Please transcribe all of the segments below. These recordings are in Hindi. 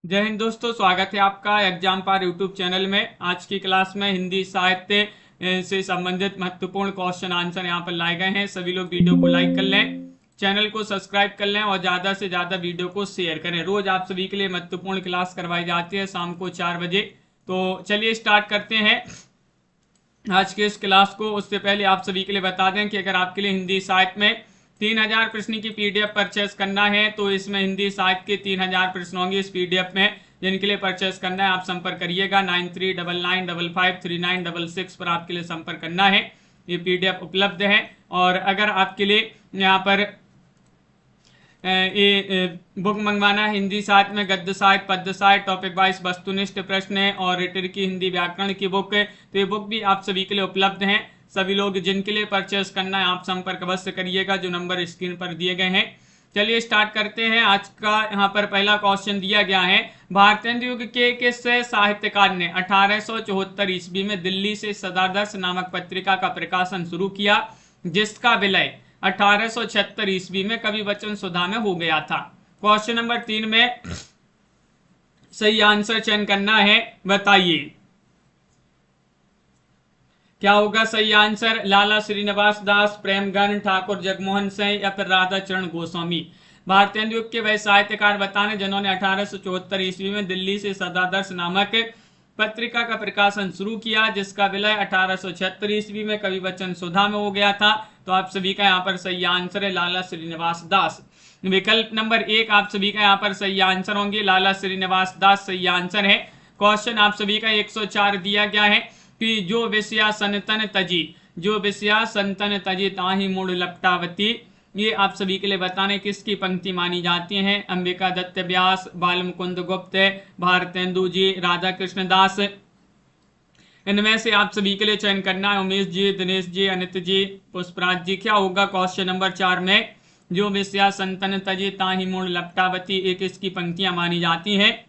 जय हिंद दोस्तों, स्वागत है आपका एग्जाम पार यूट्यूब चैनल में। आज की क्लास में हिंदी साहित्य से संबंधित महत्वपूर्ण क्वेश्चन आंसर यहाँ पर लाए गए हैं। सभी लोग वीडियो को लाइक कर लें, चैनल को सब्सक्राइब कर लें और ज़्यादा से ज़्यादा वीडियो को शेयर करें। रोज आप सभी के लिए महत्वपूर्ण क्लास करवाई जाती है शाम को 4 बजे। तो चलिए स्टार्ट करते हैं आज के इस क्लास को। उससे पहले आप सभी के लिए बता दें कि अगर आपके लिए हिंदी साहित्य में 3000 प्रश्न की पीडीएफ परचेस करना है तो इसमें हिंदी साहित्य के 3000 प्रश्न होंगे इस पीडीएफ में। जिनके लिए परचेस करना है आप संपर्क करिएगा 9399553966 पर आपके लिए संपर्क करना है। ये पीडीएफ उपलब्ध है। और अगर आपके लिए यहाँ पर ये बुक मंगवाना है हिंदी साहित्य में गद्य साहित्य, पद्य साहित्य, टॉपिक वाइज वस्तुनिष्ठ प्रश्न है और रिटर की हिंदी व्याकरण की बुक है, तो ये बुक भी आप सभी के लिए उपलब्ध है। सभी लोग जिनके लिए परचेस करना है आप संपर्क अवश्य करिएगा जो नंबर स्क्रीन पर दिए गए हैं। चलिए स्टार्ट करते हैं। आज का यहाँ पर पहला क्वेश्चन दिया गया है, भारतेंदु युग के किस साहित्यकार ने 1874 ईस्वी में दिल्ली से सदादर्श नामक पत्रिका का प्रकाशन शुरू किया, जिसका विलय 1876 ईस्वी में कवि वचन सुधा में हो गया था। क्वेश्चन नंबर 3 में सही आंसर चयन करना है, बताइए क्या होगा सही आंसर। लाला श्रीनिवास दास, प्रेमगन, ठाकुर जगमोहन सिंह या फिर राधा चरण गोस्वामी। भारतेंदु युग के वह साहित्यकार बताने जिन्होंने 1874 ईस्वी में दिल्ली से सदादर्श नामक पत्रिका का प्रकाशन शुरू किया, जिसका विलय 1876 ईस्वी में कवि वचन सुधा में हो गया था। तो आप सभी का यहाँ पर सही आंसर है लाला श्रीनिवास दास। विकल्प नंबर 1 आप सभी का यहाँ पर सही आंसर होंगे, लाला श्रीनिवास दास सही आंसर है। क्वेश्चन आप सभी का 104 दिया गया है कि जो विषया संतन तजी ताही मूड लपटावती, ये आप सभी के लिए बताने किसकी पंक्ति मानी जाती है। अंबिका दत्त व्यास, बाल मुकुंद गुप्त, भारतेंदु जी, राधा कृष्ण दास। इनमें से आप सभी के लिए चयन करना है। उमेश जी, दिनेश जी, अनित जी, पुष्पराज जी। क्या होगा क्वेश्चन नंबर 4 में, जो विषया संतन तजी ताही मूड लपटावती एक इसकी पंक्तियां मानी जाती हैं।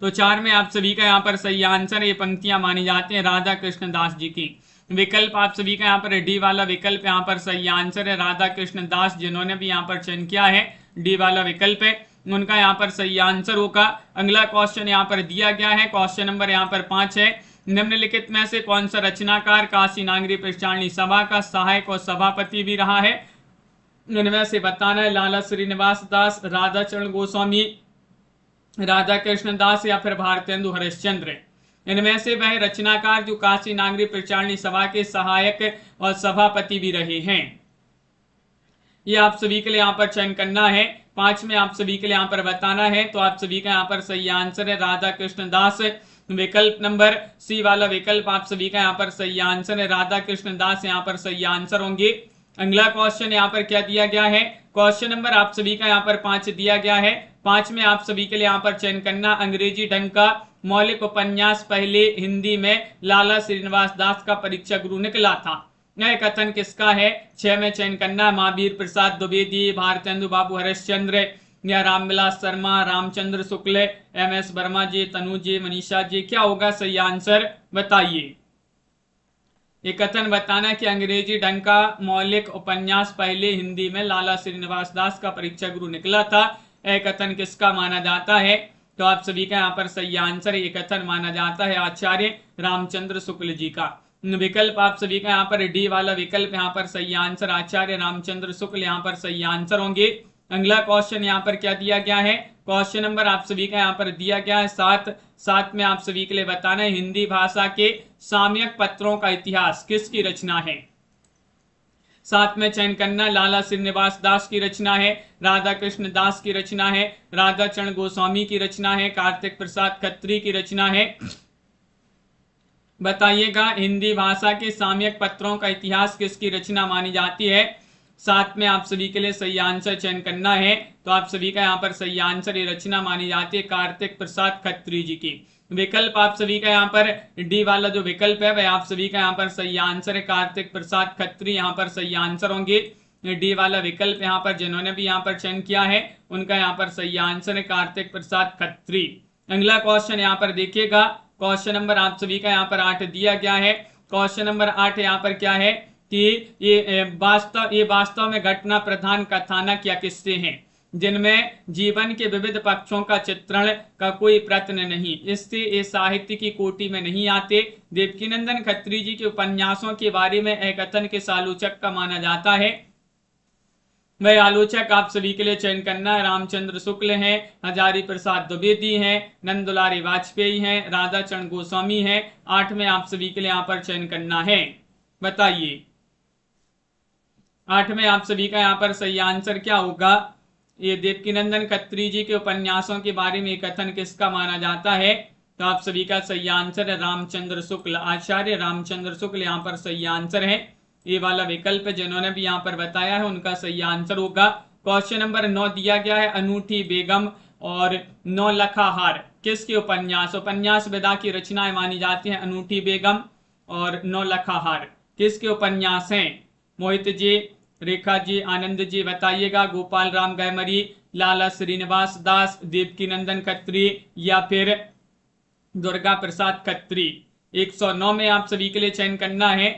तो 4 में आप सभी का यहाँ पर सही आंसर, ये पंक्तियां मानी जाती हैं राधा कृष्ण दास जी की। विकल्प आप सभी का यहाँ पर डी वाला विकल्प यहाँ पर सही आंसर है, राधा कृष्ण दास जिन्होंने भी यहाँ पर चयन किया है डी वाला विकल्प है, उनका यहाँ पर सही आंसर होगा। अगला क्वेश्चन यहाँ पर दिया गया है, क्वेश्चन नंबर यहाँ पर 5 है, निम्नलिखित में से कौन सा रचनाकार काशी नागरी प्रचारणी सभा का सहायक और सभापति भी रहा है। इनमें से बताना है लाला श्रीनिवास दास, राधा चरण गोस्वामी, राधा कृष्ण दास या फिर भारतेंदु हरिश्चंद्र। इनमें से वह रचनाकार जो काशी नागरी प्रचारणी सभा के सहायक और सभापति भी रहे हैं। ये आप सभी के लिए यहाँ पर चयन करना है। 5 में आप सभी के लिए यहाँ पर बताना है। तो आप सभी का यहाँ पर सही आंसर है राधा कृष्ण दास। विकल्प नंबर सी वाला विकल्प आप सभी का यहाँ पर सही आंसर है, राधा कृष्ण दास यहाँ पर सही आंसर होंगे। अगला क्वेश्चन यहाँ पर क्या दिया गया है, क्वेश्चन नंबर आप सभी का यहाँ पर 5 दिया गया है। 5 में आप सभी के लिए यहाँ पर चयन करना, अंग्रेजी ढंग का मौलिक उपन्यास पहले हिंदी में लाला श्रीनिवास दास का परीक्षा गुरु निकला था, यह कथन किसका है। 6 में चयन करना, महावीर प्रसाद द्विवेदी, भारतेंदु बाबू हरिश्चंद्र या रामविलास शर्मा, रामचंद्र शुक्ल, एम.एस. वर्मा जी, तनु जी, मनीषा जी। क्या होगा सही आंसर, बताइए। ये कथन बताना कि अंग्रेजी ढंग का मौलिक उपन्यास पहले हिंदी में लाला श्रीनिवास दास का परीक्षा गुरु निकला था, यह कथन किसका माना जाता है। तो आप सभी का यहाँ पर सही आंसर, ये कथन माना जाता है आचार्य रामचंद्र शुक्ल जी का। विकल्प आप सभी का यहाँ पर डी वाला विकल्प यहाँ पर सही आंसर, आचार्य रामचंद्र शुक्ल यहाँ पर सही आंसर होंगे। अगला क्वेश्चन यहाँ पर क्या दिया गया है, क्वेश्चन नंबर आप सभी का यहाँ पर दिया गया है 7 में आप सभी के लिए बताना है, हिंदी भाषा के सामयिक पत्रों का इतिहास किसकी रचना है। 7 में चयन करना, लाला श्रीनिवास दास की रचना है, राधा कृष्ण दास की रचना है, राधा चरण गोस्वामी की रचना है, कार्तिक प्रसाद खत्री की रचना है। बताइएगा हिंदी भाषा के सामयिक पत्रों का इतिहास किसकी रचना मानी जाती है। 7 में आप सभी के लिए सही आंसर चयन करना है। तो आप सभी का यहाँ पर सही आंसर, ये रचना मानी जाती है कार्तिक प्रसाद खत्री जी की। विकल्प आप सभी का यहाँ पर डी वाला जो विकल्प है वह आप सभी का यहाँ पर सही आंसर है, कार्तिक प्रसाद खत्री यहाँ पर सही आंसर होंगे। डी वाला विकल्प यहाँ पर जिन्होंने भी यहाँ पर चयन किया है उनका यहाँ पर सही आंसर है कार्तिक प्रसाद खत्री। अगला क्वेश्चन यहाँ पर देखिएगा, क्वेश्चन नंबर आप सभी का यहाँ पर 8 दिया गया है। क्वेश्चन नंबर 8 यहाँ पर क्या है कि ये वास्तव में घटना प्रधान कथानक या किस्से हैं। जिनमें जीवन के विविध पक्षों का चित्रण का कोई प्रश्न नहीं, इससे ये साहित्य की कोटि में नहीं आते। देवकीनंदन खत्री जी के उपन्यासों के बारे में एक कथन के आलोचक का माना जाता है। वह आलोचक आप सभी के लिए चयन करना है। रामचंद्र शुक्ल हैं, हजारी प्रसाद द्विवेदी हैं, नंदुलारी वाजपेयी हैं, राधाचरण गोस्वामी हैं। 8 में आप सभी के लिए यहाँ पर चयन करना है। बताइए 8 में आप सभी का यहाँ पर सही आंसर क्या होगा? ये देवकीनंदन खत्री जी के उपन्यासों के बारे में कथन किसका माना जाता है? तो आप सभी का सही आंसर है रामचंद्र शुक्ल, आचार्य रामचंद्र शुक्ल यहाँ पर सही आंसर है। ये वाला विकल्प जिन्होंने भी यहाँ पर बताया है उनका सही आंसर होगा। क्वेश्चन नंबर 9 दिया गया है, अनूठी बेगम और नौलखा हार किसके उपन्यास विधा की रचनाएं मानी जाती हैं? अनूठी बेगम और नौलखा हार किसके उपन्यास हैं? मोहित जी, रेखा जी, आनंद जी बताइएगा। गोपाल राम गैमरी, लाला श्रीनिवास दास, देवकीनंदन खत्री या फिर दुर्गा प्रसाद खत्री? 109 में आप सभी के लिए चयन करना है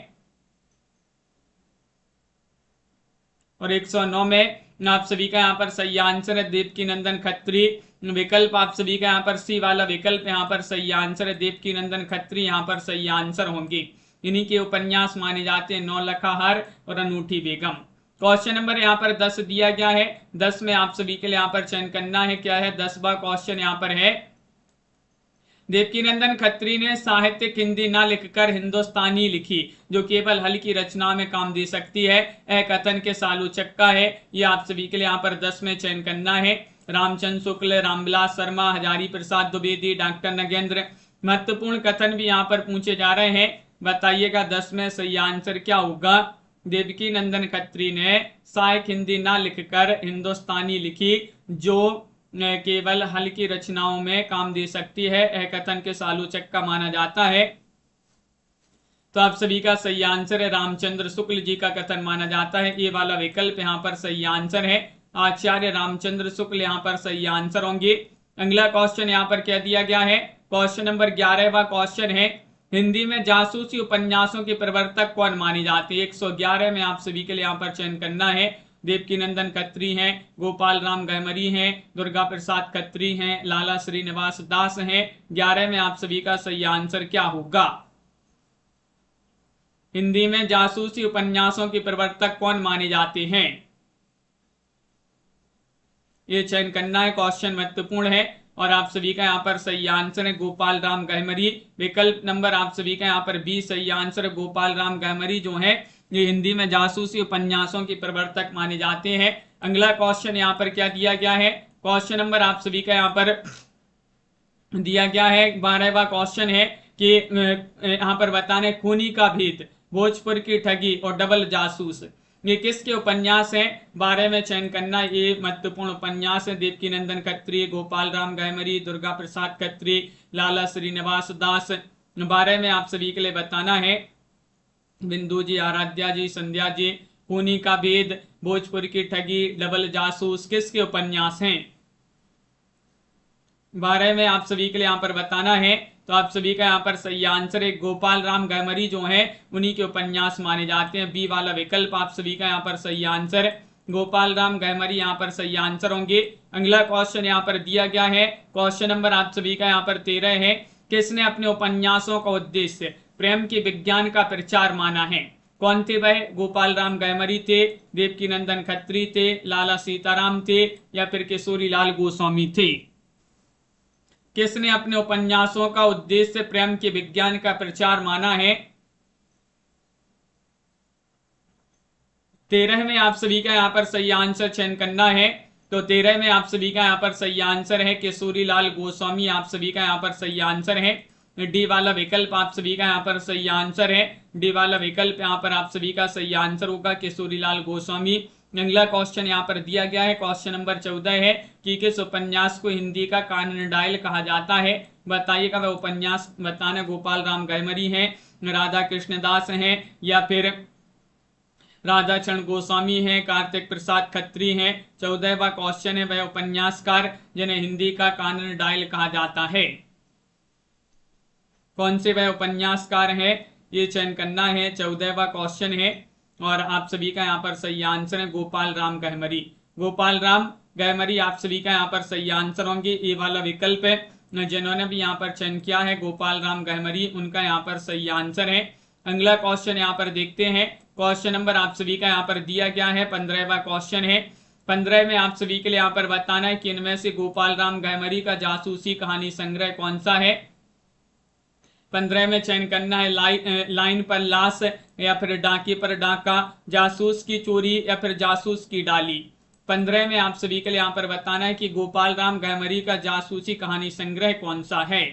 और 109 में आप सभी का यहाँ पर सही आंसर है देवकीनंदन खत्री। विकल्प आप सभी का यहाँ पर सी वाला विकल्प यहाँ पर सही आंसर है, देवकीनंदन खत्री यहाँ पर सही आंसर होंगे। इन्हीं के उपन्यास माने जाते हैं नौलखा हार और अनूठी बेगम। क्वेश्चन नंबर यहाँ पर 10 दिया गया है। 10 में आप सभी के लिए यहाँ पर चयन करना है। क्या है 10वां क्वेश्चन यहाँ पर है, देवकीनंदन खत्री ने साहित्यिक हिंदी न लिखकर हिंदुस्तानी लिखी जो केवल हल्की रचना में काम दे सकती है। एक कथन के आलोचक का है। ये आप सभी के लिए यहाँ पर 10 में चयन करना है। रामचंद्र शुक्ल, रामविलास शर्मा, हजारी प्रसाद द्विवेदी, डॉक्टर नगेंद्र। महत्वपूर्ण कथन भी यहाँ पर पूछे जा रहे हैं। बताइएगा 10 में सही आंसर क्या होगा? देवकीनंदन खत्री ने साहित्य हिंदी न लिखकर हिंदुस्तानी लिखी जो केवल हल्की रचनाओं में काम दे सकती है। यह कथन के आलोचक का माना जाता है। तो आप सभी का सही आंसर है रामचंद्र शुक्ल जी का कथन माना जाता है। ये वाला विकल्प यहाँ पर सही आंसर है, आचार्य रामचंद्र शुक्ल यहाँ पर सही आंसर होंगे। अगला क्वेश्चन यहाँ पर क्या दिया गया है? क्वेश्चन नंबर 11वां क्वेश्चन है, हिंदी में जासूसी उपन्यासों के प्रवर्तक कौन माने जाते हैं? 111 में आप सभी के लिए यहाँ पर चयन करना है। देवकीनंदन खत्री हैं, गोपाल राम गैमरी हैं, दुर्गा प्रसाद खत्री हैं, लाला श्रीनिवास दास हैं। 11 में आप सभी का सही आंसर क्या होगा? हिंदी में जासूसी उपन्यासों के प्रवर्तक कौन माने जाते हैं? ये चयन करना है। क्वेश्चन महत्वपूर्ण है और आप सभी का यहाँ पर सही आंसर है गोपाल राम गैमरी। विकल्प नंबर आप सभी का यहाँ पर बी सही आंसर है। गोपाल राम गैमरी जो है ये हिंदी में जासूसी उपन्यासों के प्रवर्तक माने जाते हैं। अगला क्वेश्चन यहाँ पर क्या दिया गया है? क्वेश्चन नंबर आप सभी का यहाँ पर दिया गया है 12वां क्वेश्चन है कि यहाँ पर बताने खूनी का भेद, भोजपुर की ठगी और डबल जासूस ये किसके उपन्यास हैं? 12 में चयन करना। ये महत्वपूर्ण उपन्यास है। देवकीनंदन खत्री, गोपाल राम गैमरी, दुर्गा प्रसाद खत्री, लाला श्रीनिवास दास। 12 में आप सभी के लिए बताना है। बिंदु जी, आराध्या जी, संध्या जी, खूनी का भेद, भोजपुर की ठगी, डबल जासूस किसके उपन्यास हैं? 12 में आप सभी के लिए यहाँ पर बताना है। तो आप सभी का यहाँ पर सही आंसर है गोपाल राम गैमरी जो है उन्हीं के उपन्यास माने जाते हैं। बी वाला विकल्प आप सभी का यहाँ पर सही आंसर है। गोपाल राम गैमरी यहाँ पर सही आंसर होंगे। अगला क्वेश्चन यहाँ पर दिया गया है। क्वेश्चन नंबर आप सभी का यहाँ पर 13 है, किसने अपने उपन्यासों का उद्देश्य प्रेम के विज्ञान का प्रचार माना है? कौन थे वह? गोपाल राम गैमरी थे, देवकीनंदन खत्री थे, लाला सीताराम थे या फिर किशोरी लाल गोस्वामी थे? किसने अपने उपन्यासों का उद्देश्य प्रेम के विज्ञान का प्रचार माना है? 13 में आप सभी का यहाँ पर सही आंसर चयन करना है। तो 13 में आप सभी का यहाँ पर सही आंसर है किशोरी लाल गोस्वामी। आप सभी का यहाँ पर सही आंसर है। डी वाला विकल्प आप सभी का यहाँ पर सही आंसर है। डी वाला विकल्प यहाँ पर आप सभी का सही आंसर होगा किशोरी लाल गोस्वामी। अगला क्वेश्चन यहाँ पर दिया गया है। क्वेश्चन नंबर 14 है कि किस उपन्यास को हिंदी का कानन डायल कहा जाता है? बताइएगा वह उपन्यास बताना। गोपाल राम गैमरी हैं, राधा कृष्णदास हैं या फिर राधाचरण गोस्वामी हैं, कार्तिक प्रसाद खत्री हैं। 14वां क्वेश्चन है वह उपन्यासकार जिन्हें हिंदी का कानन डायल कहा जाता है। कौन से वह उपन्यासकार है? ये चयन करना है। 14वां क्वेश्चन है और आप सभी का यहाँ पर सही आंसर है गोपाल राम गैमरी। गोपाल राम गहमरी आप सभी का यहाँ पर सही आंसर होंगे, ये वाला विकल्प है। जिन्होंने भी यहाँ पर चयन किया है गोपाल राम गहमरी, उनका यहाँ पर सही आंसर है। अगला क्वेश्चन यहाँ पर देखते हैं। क्वेश्चन नंबर आप सभी का यहाँ पर दिया गया है, 15वां क्वेश्चन है। 15 में आप सभी के लिए यहाँ पर बताना है कि इनमें से गोपाल राम गहमरी का जासूसी कहानी संग्रह कौन सा है। 15 में चयन करना है लाइन पर लाश, या फिर डाके पर डाका, जासूस की चोरी, या फिर जासूस की डाली। 15 में आप सभी के लिए यहाँ पर बताना है कि गोपाल राम गहमरी का जासूसी कहानी संग्रह कौन सा है।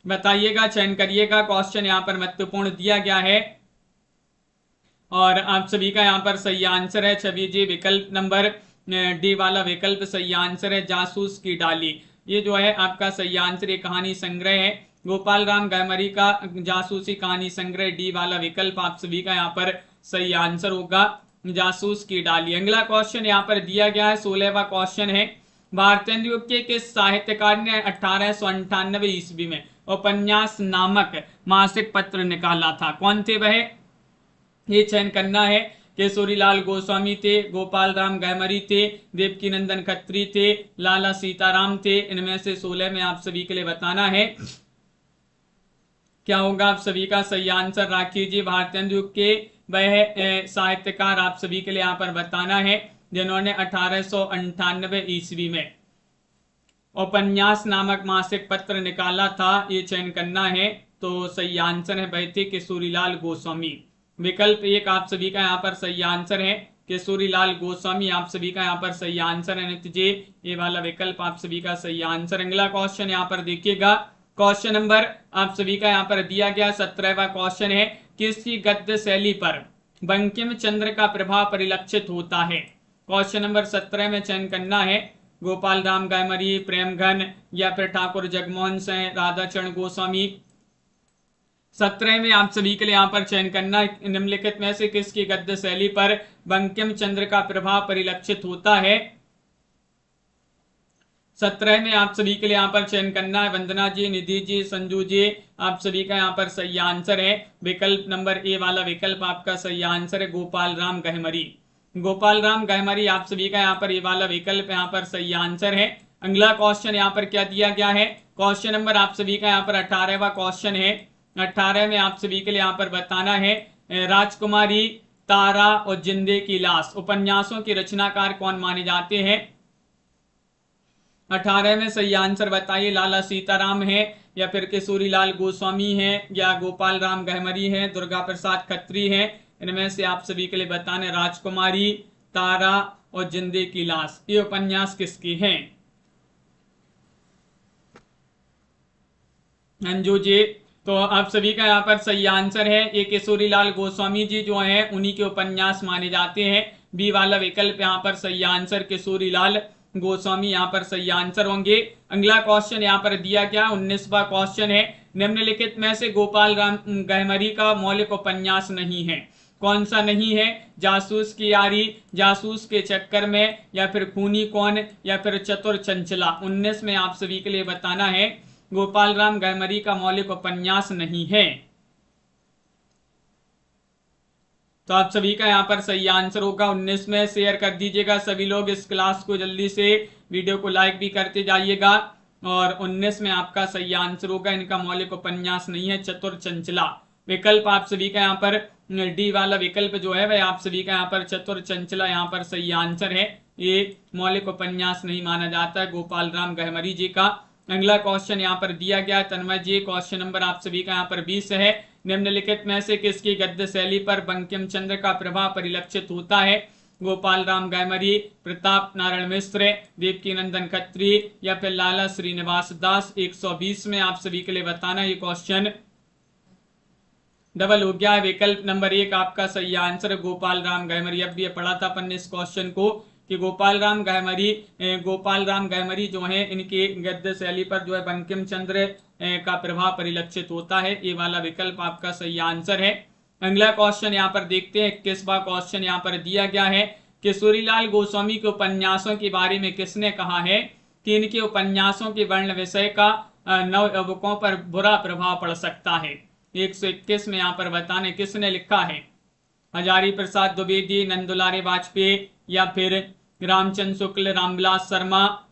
बताइएगा, चयन करिएगा। क्वेश्चन यहाँ पर महत्वपूर्ण दिया गया है और आप सभी का यहाँ पर सही आंसर है छवि जी, विकल्प नंबर डी वाला विकल्प सही आंसर है, जासूस की डाली। ये जो है आपका सही आंसर, ये कहानी संग्रह है गोपाल राम गहमरी का जासूसी कहानी संग्रह, डी वाला विकल्प आप सभी का यहाँ पर सही आंसर होगा, जासूस की डाली। अगला क्वेश्चन यहाँ पर दिया गया है, 16वां क्वेश्चन है। भारतेंदु के किस साहित्यकार ने 1898 ईस्वी में उपन्यास नामक मासिक पत्र निकाला था? कौन थे वह? ये चयन करना है। केशोरीलाल गोस्वामी थे, गोपाल राम गहमरी थे, देवकीनंदन खत्री थे, लाला सीताराम थे। इनमें से 16 में आप सभी के लिए बताना है क्या होगा आप सभी का सही आंसर। राखी जी, भारतेंदु के वह साहित्यकार आप सभी के लिए यहाँ पर बताना है जिन्होंने 1898 ईस्वी में उपन्यास नामक मासिक पत्र निकाला था, ये चयन करना है। तो सही आंसर है वह थे केशोरीलाल गोस्वामी। विकल्प 1 आप सभी का यहाँ पर सही आंसर है, केशोरीलाल गोस्वामी आप सभी का यहाँ पर सही आंसर है। नित्य जी, ये वाला विकल्प आप सभी का सही आंसर। अगला क्वेश्चन यहाँ पर देखिएगा, क्वेश्चन नंबर आप सभी का यहाँ पर दिया गया 17वां क्वेश्चन है। किसकी गद्य शैली पर बंकिम चंद्र का प्रभाव परिलक्षित होता है? क्वेश्चन नंबर 17 में चयन करना है गोपाल राम गहमरी, प्रेमघन, या फिर ठाकुर जगमोहन सिंह, राधाचरण गोस्वामी। 17 में आप सभी के लिए यहाँ पर चयन करना है निम्नलिखित में से किसकी गद्य शैली पर बंकिम चंद्र का प्रभाव परिलक्षित होता है। 17 में आप सभी के लिए यहाँ पर चयन करना है वंदना जी, निधि जी, संजू जी, आप सभी का यहाँ पर सही आंसर है विकल्प नंबर ए वाला विकल्प आपका सही आंसर है, गोपाल राम गहमरी। गोपाल राम गहमरी आप सभी का यहाँ पर ये वाला विकल्प यहाँ पर सही आंसर है। अगला क्वेश्चन यहाँ पर क्या दिया गया है? क्वेश्चन नंबर आप सभी का यहाँ पर 18वां क्वेश्चन है। 18 में आप सभी के लिए यहाँ पर बताना है राजकुमारी, तारा और जिंदे की लाश उपन्यासों के रचनाकार कौन माने जाते हैं? 18 में सही आंसर बताइए। लाला सीताराम है, या फिर केशोरीलाल गोस्वामी है, या गोपाल राम गहमरी है, दुर्गा प्रसाद खत्री है। इनमें से आप सभी के लिए बताने राजकुमारी, तारा और जिंदे की लाश ये उपन्यास किसकी हैं? अंजू जी, तो आप सभी का यहाँ पर सही आंसर है ये केशोरीलाल गोस्वामी जी जो हैं उन्हीं के उपन्यास माने जाते हैं। बी वाला विकल्प यहाँ पर सही आंसर, केशोरीलाल गोस्वामी यहाँ पर सही आंसर होंगे। अगला क्वेश्चन यहाँ पर दिया गया 19वां क्वेश्चन है। निम्नलिखित में से गोपाल राम गहमरी का मौलिक उपन्यास नहीं है, कौन सा नहीं है? जासूस की यारी, जासूस के चक्कर में, या फिर खूनी कौन, या फिर चतुर चंचला। 19 में आप सभी के लिए बताना है गोपाल राम गहमरी का मौलिक उपन्यास नहीं है। तो आप सभी का यहाँ पर सही आंसर होगा 19 में। शेयर कर दीजिएगा सभी लोग इस क्लास को, जल्दी से वीडियो को लाइक भी करते जाइएगा। और 19 में आपका सही आंसर होगा इनका मौलिक उपन्यास नहीं है, चतुर चंचला। विकल्प आप सभी का यहाँ पर डी वाला विकल्प जो है वह आप सभी का यहाँ पर चतुर चंचला यहाँ पर सही आंसर है। ये मौलिक उपन्यास नहीं माना जाता है गोपाल राम गहमरी जी का। अगला क्वेश्चन यहाँ पर दिया गया तन्मय जी, क्वेश्चन नंबर आप सभी का यहाँ पर 20 है। निम्नलिखित में से किसकी गद्य शैली पर बंकिम चंद्र का प्रभाव परिलक्षित होता है? गोपाल राम गहमरी, प्रताप नारायण मिश्र, देवकीनंदन खत्री, या फिर लाला श्रीनिवास दास। 120 में आप सभी के लिए बताना ये क्वेश्चन डबल हो गया है। विकल्प नंबर 1 आपका सही आंसर गोपाल राम गहमरी। अब भी पढ़ा था अपन इस क्वेश्चन को कि गोपाल राम गहमरी जो है इनके गद्य शैली पर जो है बंकिम चंद्र का प्रभाव परिलक्षित होता है। ये वाला विकल्प आपका सही आंसर है। अगला क्वेश्चन यहाँ पर देखते हैं 21वां क्वेश्चन यहाँ पर दिया गया है। केशोरीलाल गोस्वामी के उपन्यासों के बारे में किसने कहा है कि इनके उपन्यासों के वर्ण विषय का नवयुवकों पर बुरा प्रभाव पड़ सकता है? 121 में यहाँ पर बताने किसने लिखा है? हजारी प्रसाद द्विवेदी, नंदुलारे वाजपेयी या फिर रामचंद्र शुक्ल, रामविलास शर्मा।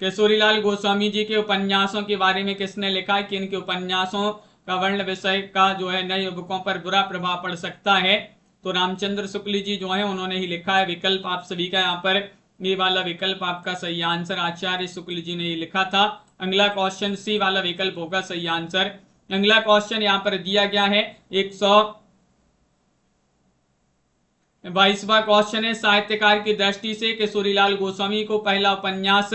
केशोरीलाल गोस्वामी जी के उपन्यासों के बारे में किसने लिखा है कि इनके उपन्यासों का वर्ण विषय का जो है नए युवकों पर बुरा प्रभाव पड़ सकता है? तो रामचंद्र शुक्ल जी जो है उन्होंने ही लिखा है। विकल्प आप सभी का यहाँ पर ये वाला विकल्प आपका सही आंसर, आचार्य शुक्ल जी ने ये लिखा था। अगला क्वेश्चन सी वाला विकल्प होगा सही आंसर। अगला क्वेश्चन यहाँ पर दिया गया है 122वां क्वेश्चन है, साहित्यकार की दृष्टि से किशोरीलाल गोस्वामी को पहला उपन्यास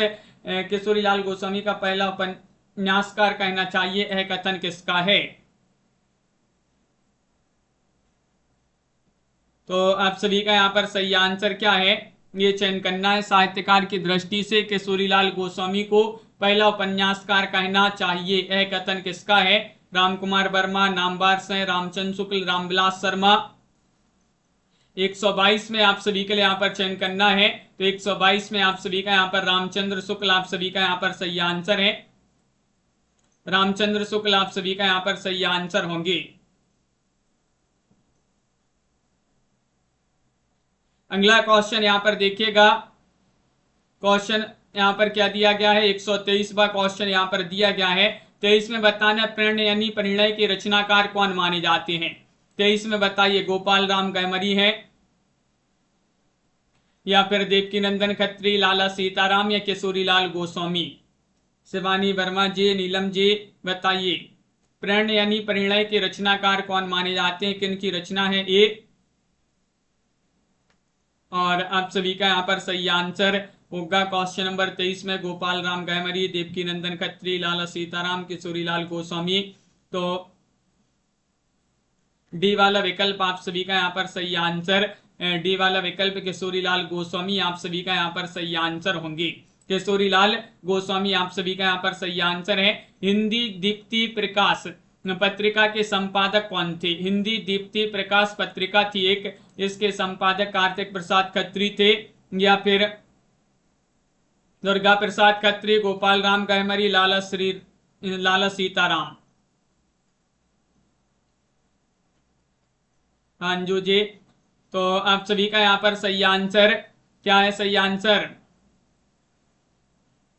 किशोरीलाल गोस्वामी का पहला उपन्यासकार कहना चाहिए, यह कथन किसका है? तो आप सभी का यहाँ पर सही आंसर क्या है ये चयन करना है। साहित्यकार की दृष्टि से किशोरीलाल गोस्वामी को पहला उपन्यासकार कहना चाहिए, यह कथन किसका है? रामकुमार वर्मा, नामवर सिंह, रामचंद्र शुक्ल, रामविलास शर्मा। 122 में आप सभी के लिए यहाँ पर चयन करना है। तो 122 में आप सभी का यहाँ पर रामचंद्र शुक्ल आप सभी का यहाँ पर सही आंसर है। रामचंद्र शुक्ल आप सभी का यहाँ पर सही आंसर होंगे। अगला क्वेश्चन यहाँ पर देखिएगा, क्वेश्चन यहाँ पर क्या दिया गया है? 123वां क्वेश्चन यहाँ पर दिया गया है। 23 में बताना प्रण यानी परिणय के रचनाकार कौन माने जाते हैं? 23 में बताइए, गोपाल राम गहमरी है या फिर देवकीनंदन खत्री, लाला सीताराम या किशोरीलाल गोस्वामी? शिवानी वर्मा जी, नीलम जी बताइए, प्रण यानी परिणय के रचनाकार कौन माने जाते हैं, किन की रचना है ये? और आप सभी का यहाँ पर सही आंसर होगा क्वेश्चन नंबर 23 में गोपाल राम गहमरी, देवकीनंदन खत्री, लाला सीताराम, किशोरीलाल गोस्वामी। तो डी वाला विकल्प आप सभी का यहाँ पर सही आंसर, डी वाला विकल्प किशोरीलाल गोस्वामी आप सभी का यहाँ पर सही आंसर होंगे। किशोरीलाल गोस्वामी आप सभी का यहाँ पर सही आंसर है। हिंदी दीप्ति प्रकाश पत्रिका के संपादक कौन थे? हिंदी दीप्ति प्रकाश पत्रिका थी एक, इसके संपादक कार्तिक प्रसाद खत्री थे या फिर दुर्गा प्रसाद खत्री, गोपाल राम गहमरी, लाला सीताराम? अंजू जी, तो आप सभी का यहाँ पर सही आंसर क्या है? सही आंसर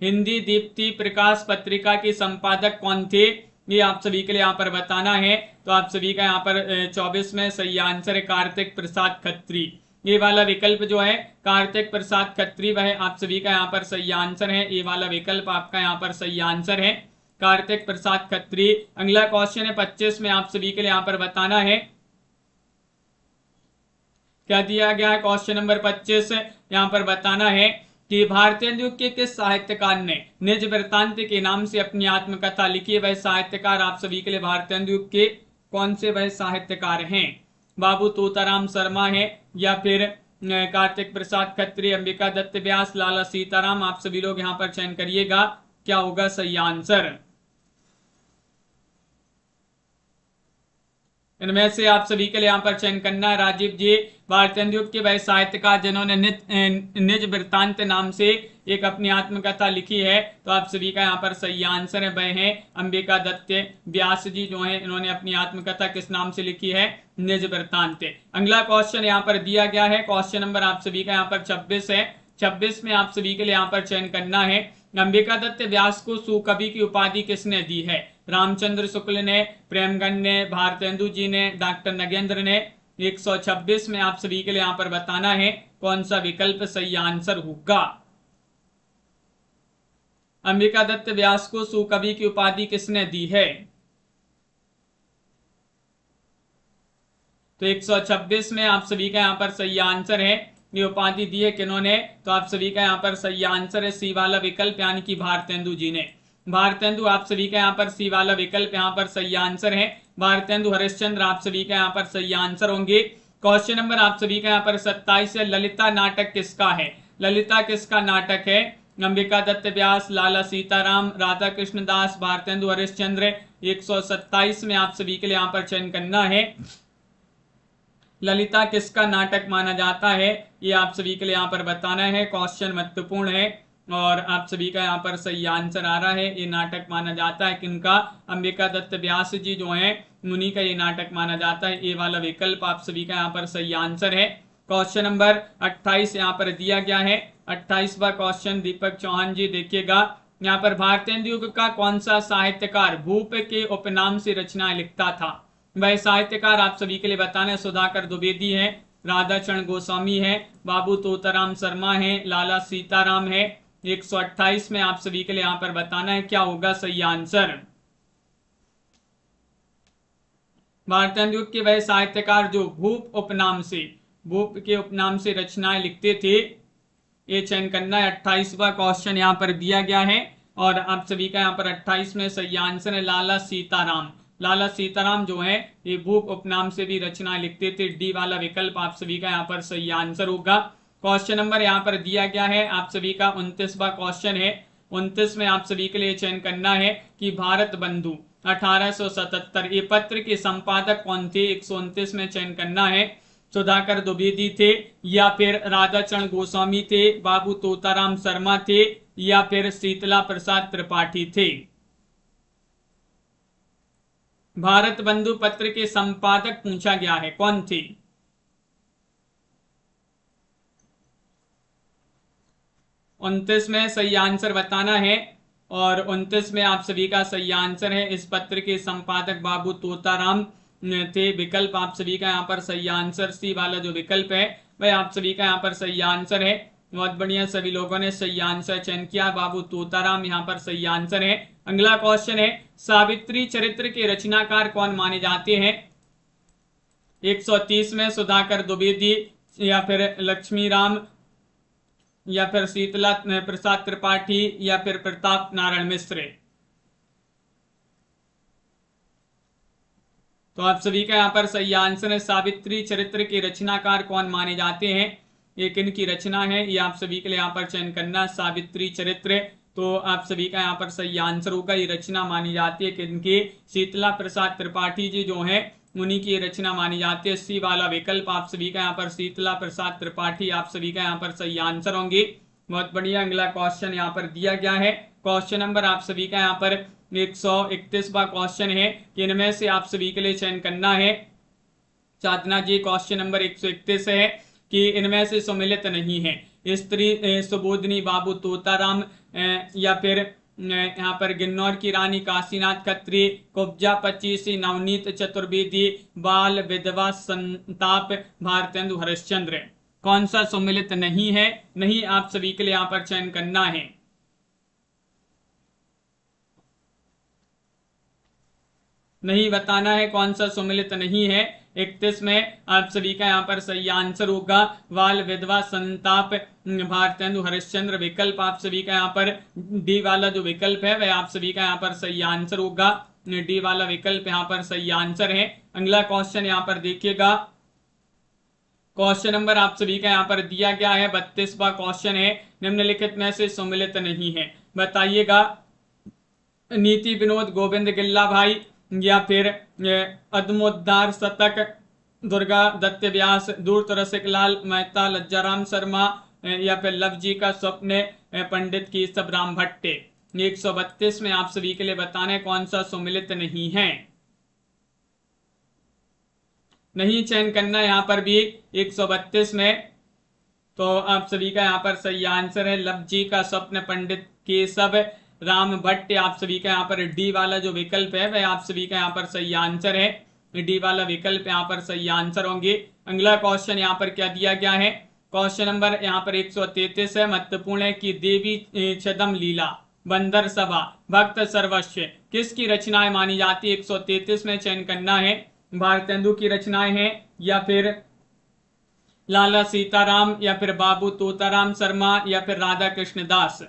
हिंदी दीप्ति प्रकाश पत्रिका के संपादक कौन थे ये आप सभी के लिए यहाँ पर बताना है। तो आप सभी का यहाँ पर 24 में सही आंसर है कार्तिक प्रसाद खत्री। ये वाला विकल्प जो है कार्तिक प्रसाद खत्री वह आप सभी का यहाँ पर सही आंसर है। ये वाला विकल्प आपका यहाँ पर सही आंसर है, कार्तिक प्रसाद खत्री। अगला क्वेश्चन है 25 में आप सभी के लिए यहाँ पर बताना है, क्या दिया गया है? क्वेश्चन नंबर 25 यहाँ पर बताना है कि भारतीय युग के किस साहित्यकार ने निज वृत्तांत के नाम से अपनी आत्मकथा लिखी है? वह साहित्यकार आप सभी के लिए भारतीय युग के कौन से वह साहित्यकार हैं? बाबू तोताराम शर्मा है या फिर कार्तिक प्रसाद खत्री, अंबिका दत्त व्यास, लाला सीताराम? आप सभी लोग यहाँ पर चयन करिएगा, क्या होगा सही आंसर? इनमें से आप सभी के लिए यहाँ पर चयन करना है। राजीव जी, भारतीय युग के वह साहित्यकार जिन्होंने निज वृत्तांत नाम से एक अपनी आत्मकथा लिखी है, तो आप सभी का यहाँ पर सही आंसर है वह है अंबिका दत्त व्यास जी जो है, इन्होंने अपनी आत्मकथा किस नाम से लिखी है? निज वृत्तांत। अगला क्वेश्चन यहाँ पर दिया गया है, क्वेश्चन नंबर आप सभी का यहाँ पर 26 है। 26 में आप सभी के लिए यहाँ पर चयन करना है, अंबिका दत्त व्यास को सुकवि की उपाधि किसने दी है? रामचंद्र शुक्ल ने, प्रेमगन ने, भारतेंदु जी ने, डॉक्टर नगेंद्र ने? 126 में आप सभी के लिए यहाँ पर बताना है कौन सा विकल्प सही आंसर होगा। अंबिका दत्त व्यास को सुकवि की उपाधि किसने दी है? तो 126 में आप सभी का यहाँ पर सही आंसर है, ये उपाधि दी है किन्होंने? तो आप सभी का यहाँ पर सही आंसर है सी वाला विकल्प यानी कि भारतेंदु जी ने। भारतेंदु आप सभी का यहाँ पर सी वाला विकल्प यहाँ पर सही आंसर है। भारतेंदु हरिश्चंद्र आप सभी का यहाँ पर सही आंसर होंगे। क्वेश्चन नंबर आप सभी का यहाँ पर 27 है, ललिता नाटक किसका है? ललिता किसका नाटक है? अंबिका दत्त व्यास, लाला सीताराम, राधा कृष्ण दास, भारतेंदु हरिश्चंद्र? 127 में आप सभी के लिए यहाँ पर चयन करना है, ललिता किसका नाटक माना जाता है? ये आप सभी के लिए यहाँ पर बताना है। क्वेश्चन महत्वपूर्ण है और आप सभी का यहाँ पर सही आंसर आ रहा है, ये नाटक माना जाता है किनका? अंबिका दत्त व्यास जी जो हैं मुनि का ये नाटक माना जाता है। ये वाला विकल्प आप सभी का यहाँ पर सही आंसर है। क्वेश्चन नंबर 28 यहाँ पर दिया गया है। 28वां क्वेश्चन दीपक चौहान जी देखिएगा। यहाँ पर भारतेंदु युग का कौन सा साहित्यकार भूप के उपनाम से रचनाएं लिखता था? वह साहित्यकार आप सभी के लिए बताना है। सुधाकर द्विवेदी है, राधाचरण गोस्वामी है, बाबू तोताराम शर्मा है, लाला सीताराम है। 128 में आप सभी के लिए यहाँ पर बताना है क्या होगा सही आंसर। भारतेंदु युग के वह साहित्यकार जो भूप के उपनाम से रचनाएं लिखते थे, ये चयन करना है। 28वां क्वेश्चन यहाँ पर दिया गया है और आप सभी का यहाँ पर 28 में सही आंसर है लाला सीताराम। लाला सीताराम जो है ये भूप उपनाम से भी रचनाएं लिखते थे। डी वाला विकल्प आप सभी का यहाँ पर सही आंसर होगा। क्वेश्चन नंबर यहाँ पर दिया गया है आप सभी का 29वां क्वेश्चन है। 29 में आप सभी के लिए चयन करना है कि भारत बंधु 1877 ये पत्र के संपादक कौन थे? 129 में चयन करना है। सुधाकर द्विवेदी थे या फिर राधाचरण गोस्वामी थे, बाबू तोताराम शर्मा थे या फिर शीतला प्रसाद त्रिपाठी थे? भारत बंधु पत्र के संपादक पूछा गया है, कौन थे? उनतीस में सही आंसर बताना है और 29 में आप सभी का सही आंसर है। इस पत्र के संपादक बाबू तोताराम थे। विकल्प आप सभी का यहाँ पर सही आंसर सी वाला जो विकल्प है वह आप सभी का यहाँ पर सही आंसर है। बहुत बढ़िया, सभी लोगों ने सही आंसर चयन किया। बाबू तोताराम यहाँ पर सही आंसर है। अगला क्वेश्चन है सावित्री चरित्र के रचनाकार कौन माने जाते हैं? 130 में सुधाकर द्विवेदी या फिर लक्ष्मी राम या फिर शीतला प्रसाद त्रिपाठी या फिर प्रताप नारायण मिश्र। तो आप सभी का यहाँ पर सही आंसर है सावित्री चरित्र के रचनाकार कौन माने जाते हैं। ये किन की रचना है ये आप सभी के लिए यहाँ पर चयन करना। सावित्री चरित्र तो आप सभी का यहाँ पर सही आंसर होगा। ये रचना मानी जाती है किनकी? शीतला प्रसाद त्रिपाठी जी जो है उन्हीं की रचना मानी जाती है। सी वाला विकल्प आप सभी का यहाँ पर शीतला प्रसाद त्रिपाठी आप सभी का यहाँ पर सही आंसर होंगे। बहुत बढ़िया, अगला क्वेश्चन यहाँ पर दिया गया है। क्वेश्चन नंबर आप सभी का यहाँ पर 131वां क्वेश्चन है कि इनमें से आप सभी के लिए चयन करना है। साधना जी क्वेश्चन नंबर 131 है कि इनमें से सम्मिलित नहीं है। स्त्री सुबोधनी बाबू तोताराम या फिर यहाँ पर गिन्नौर की रानी काशीनाथ खत्री, कुब्जा 25 नवनीत चतुर्वेदी, बाल विधवा संताप, भारतेंदु हरिश्चंद्र। कौन सा सम्मिलित नहीं है? नहीं आप सभी के लिए यहाँ पर चयन करना है। नहीं बताना है कौन सा सम्मिलित नहीं है। 31 में आप सभी का यहाँ पर सही आंसर होगा बाल विधवा संताप, भारतेंदु हरिश्चंद्र। विकल्प आप सभी का यहाँ पर डी वाला जो विकल्प है वह आप सभी का यहाँ पर सही आंसर होगा। डी वाला विकल्प यहाँ पर सही आंसर है। अगला क्वेश्चन यहाँ पर देखिएगा। क्वेश्चन नंबर आप सभी का यहाँ पर दिया गया है 32वां क्वेश्चन है। निम्नलिखित में से सम्मिलित नहीं है, बताइएगा। नीति विनोद गोविंद गिल्ला भाई या फिर अदमोद्दार शतक, दुर्गा दत्त व्यास, दूर रसिक लाल मेहता, लज्जाराम शर्मा या फिर लव जी का स्वप्न, पंडित की सब राम भट्टे। 132 में आप सभी के लिए बताना है कौन सा सम्मिलित नहीं है। नहीं चयन करना यहाँ पर भी 132 में। तो आप सभी का यहाँ पर सही आंसर है लव जी का स्वप्न, पंडित के सब राम भट्ट। आप सभी का यहाँ पर डी वाला जो विकल्प है वह आप सभी का यहाँ पर सही आंसर है। डी वाला विकल्प यहाँ पर सही आंसर होंगे। अगला क्वेश्चन यहाँ पर क्या दिया गया है? क्वेश्चन नंबर यहाँ पर 133 है। महत्वपूर्ण है कि देवी छदम लीला, बंदर सभा, भक्त सर्वस्व किसकी रचनाएं मानी जाती है? 133 में चयन करना है। भारतेंदु की रचनाएं हैं या फिर लाला सीताराम या फिर बाबू तोताराम शर्मा या फिर राधा कृष्ण दास।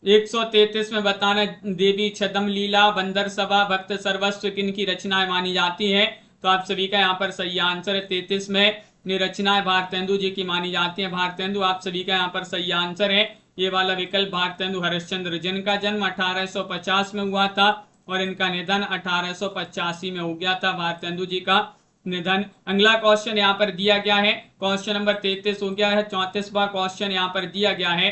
133 में बताना देवी छदम लीला, बंदर सभा, भक्त सर्वस्व किन की रचनाएं मानी जाती हैं। तो आप सभी का यहाँ पर सही आंसर है 33 में ये रचनाएं भारतेंदु जी की मानी जाती हैं। भारतेंदु आप सभी का यहाँ पर सही आंसर है। ये वाला विकल्प भारतेंदु हरिश्चंद्र, जिनका जन्म 1850 में हुआ था और इनका निधन 1885 में हो गया था। भारतेंदु जी का निधन। अगला क्वेश्चन यहाँ पर दिया गया है। क्वेश्चन नंबर 33 हो गया है। 34वां क्वेश्चन यहाँ पर दिया गया है।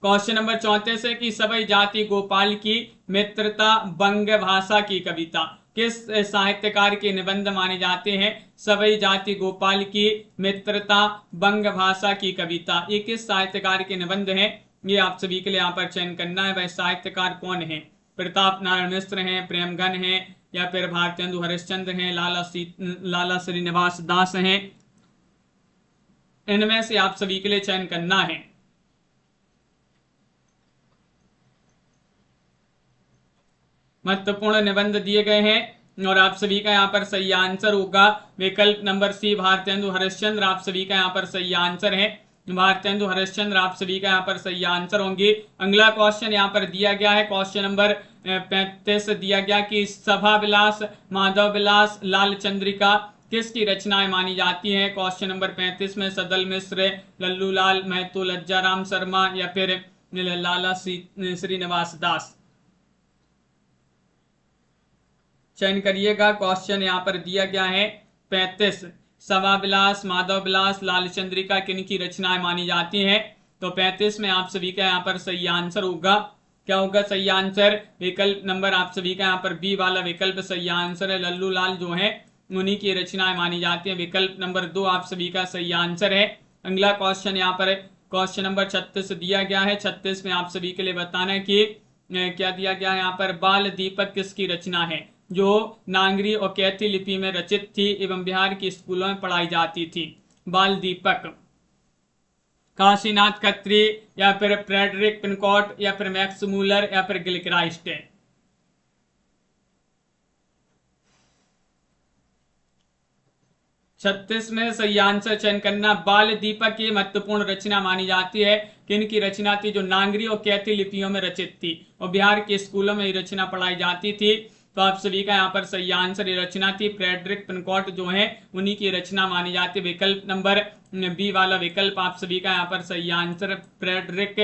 क्वेश्चन नंबर 34 है कि सभी जाति गोपाल की मित्रता बंग भाषा की कविता किस साहित्यकार के निबंध माने जाते हैं? सभी जाति गोपाल की मित्रता बंग भाषा की कविता, ये किस साहित्यकार के निबंध हैं? ये आप सभी के लिए यहाँ पर चयन करना है। वह साहित्यकार कौन है? प्रताप नारायण मिश्र हैं, प्रेमगन हैं, या फिर भारतेंदु हरिश्चंद्र हैं, लाला श्रीनिवास दास हैं। इनमें से आप सभी के लिए चयन करना है। महत्वपूर्ण निबंध दिए गए हैं और आप सभी का यहाँ पर सही आंसर होगा विकल्प नंबर सी, भारतेंदु हरिश्चंद्र। आप सभी का यहाँ पर सही आंसर है भारतेंदु हरिश्चंद्र, आप सभी का यहाँ पर सही आंसर होंगे। अगला क्वेश्चन यहाँ पर दिया गया है, क्वेश्चन नंबर 35 दिया गया कि सभा विलास, माधव विलास, लाल चंद्रिका किसकी रचनाएं मानी जाती हैं? क्वेश्चन नंबर 35 में सदल मिश्र, लल्लू लाल महतो, लज्जाराम शर्मा, या फिर लाला श्रीनिवास दास। चयन करिएगा। क्वेश्चन यहाँ पर दिया गया है 35, सभा विलास, माधव विलास, लाल चंद्रिका किन की रचनाएं मानी जाती हैं? तो 35 में आप सभी का यहाँ पर सही आंसर होगा। क्या होगा सही आंसर? विकल्प नंबर आप सभी का यहाँ पर बी वाला विकल्प सही आंसर है। लल्लू लाल जो है उन्हीं की रचनाएं मानी जाती हैं। विकल्प नंबर 2 आप सभी का सही आंसर है। अगला क्वेश्चन यहाँ पर क्वेश्चन नंबर 36 दिया गया है। 36 में आप सभी के लिए बताना है कि क्या दिया गया है यहाँ पर, बाल दीपक किसकी रचना है जो नागरी और कैथी लिपि में रचित थी एवं बिहार के स्कूलों में पढ़ाई जाती थी? बाल दीपक काशीनाथ खत्री, या फिर फ्रेडरिक पिनकॉट, या फिर मैक्स मूलर, या फिर गिलक्राइस्ट। 36 में सही आंसर चयन करना। बाल दीपक की महत्वपूर्ण रचना मानी जाती है। किन की रचना थी? जो नागरी और कैथी लिपियों में रचित थी और बिहार के स्कूलों में ये रचना पढ़ाई जाती थी। तो आप सभी का यहाँ पर सही आंसर ये रचना थी फ्रेडरिक पिनकॉट जो है उन्हीं की रचना मानी जाती है। विकल्प नंबर बी वाला विकल्प आप सभी का यहाँ पर सही आंसर, फ्रेडरिक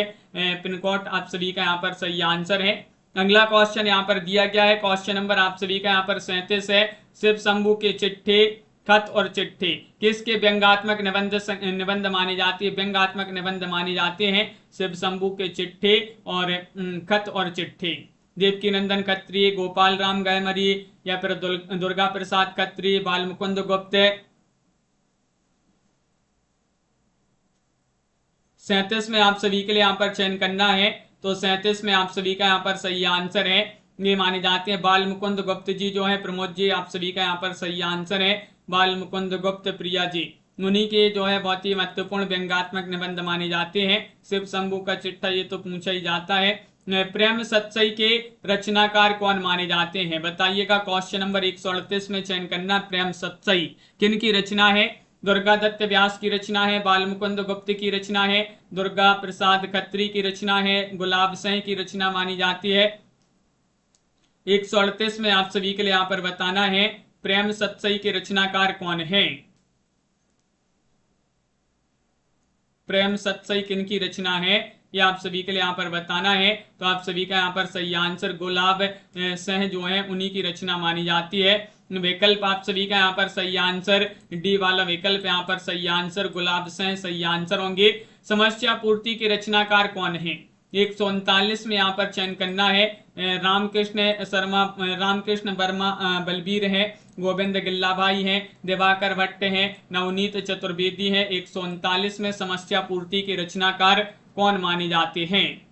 पिनकॉट आप सभी का यहाँ पर सही आंसर है। अगला क्वेश्चन यहाँ पर दिया गया है, क्वेश्चन नंबर आप सभी का यहाँ पर 37 है। शिव शंभू के चिट्ठी, खत और चिट्ठी किसके व्यंग्यात्मक निबंध माने जाती है? व्यंग्यात्मक निबंध माने जाते हैं शिव शंभू के चिट्ठी और खत और चिट्ठी। देवकी नंदन खत्री, गोपाल राम गयमरी, या फिर दुर्गा प्रसाद खत्री, बाल मुकुंद गुप्त। 37 में आप सभी के लिए यहाँ पर चयन करना है। तो 37 में आप सभी का यहाँ पर सही आंसर है, ये माने जाते हैं बाल मुकुंद गुप्त जी जो है, प्रमोद जी आप सभी का यहाँ पर सही आंसर है बाल मुकुंद गुप्त, प्रिया जी। उन्हीं के जो है बहुत ही महत्वपूर्ण व्यंग्यात्मक निबंध माने जाते हैं। शिव शंभू का चिट्ठा ये तो पूछा ही जाता है। प्रेम सत्सई के रचनाकार कौन माने जाते हैं? बताइएगा। क्वेश्चन नंबर 138 में चयन करना। प्रेम सत्सई किन की रचना है? दुर्गा दत्त व्यास की रचना है, बाल मुकुंद गुप्त की रचना है, दुर्गा प्रसाद खत्री की रचना है, गुलाब सिंह की रचना मानी जाती है। 138 में आप सभी के लिए यहाँ पर बताना है प्रेम सत्सई के रचनाकार कौन है? प्रेम सत्सई किन की रचना है ये आप सभी के लिए यहाँ पर बताना है। तो आप सभी का यहाँ पर सही आंसर गुलाब सिंह जो है उन्हीं की रचना मानी जाती है। विकल्प आप सभी का यहाँ पर सही आंसर डी वाला विकल्प यहाँ पर सही आंसर गुलाब सिंह सही आंसर होंगे। समस्या पूर्ति के रचनाकार कौन है? 139 में यहाँ पर चयन करना है। रामकृष्ण वर्मा बलबीर है, गोविंद गिल्लाभाई हैं, दिवाकर भट्ट हैं, नवनीत चतुर्वेदी हैं। 139 में समस्या पूर्ति के रचनाकार कौन माने जाते हैं?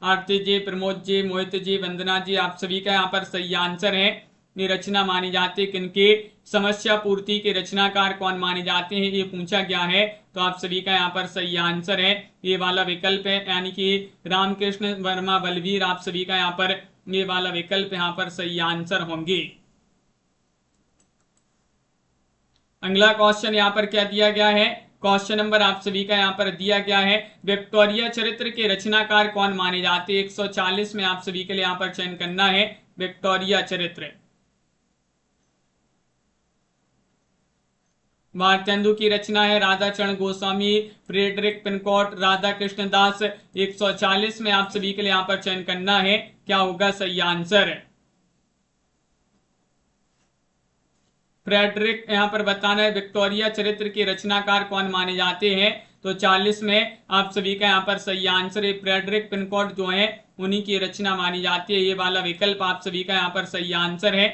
आरती जी, प्रमोद जी, मोहित जी, वंदना जी आप सभी का यहाँ पर सही आंसर है। ये रचना मानी जाती है किनकी? समस्या पूर्ति के रचनाकार कौन माने जाते हैं ये पूछा गया है। तो आप सभी का यहाँ पर सही आंसर है ये वाला विकल्प है, यानी कि रामकृष्ण वर्मा बलबीर। आप सभी का यहाँ पर ये वाला विकल्प यहाँ पर सही आंसर होंगे। अगला क्वेश्चन यहाँ पर क्या दिया गया है? क्वेश्चन नंबर आप सभी का यहाँ पर दिया गया है विक्टोरिया चरित्र के रचनाकार कौन माने जाते हैं? 140 में आप सभी के लिए यहाँ पर चयन करना है विक्टोरिया चरित्र। भारतेंदु की रचना है, राधाचरण गोस्वामी, फ्रेडरिक पिनकॉट, राधा कृष्ण दास। 140 में आप सभी के लिए यहाँ पर चयन करना है, क्या होगा सही आंसर? फ्रेडरिक यहाँ पर बताना है विक्टोरिया चरित्र के रचनाकार कौन माने जाते हैं। तो 40 में आप सभी का यहाँ पर सही आंसर है। फ्रेडरिक पिनकोट जो है उन्हीं की रचना मानी जाती है। ये वाला विकल्प आप सभी का यहाँ पर सही आंसर है।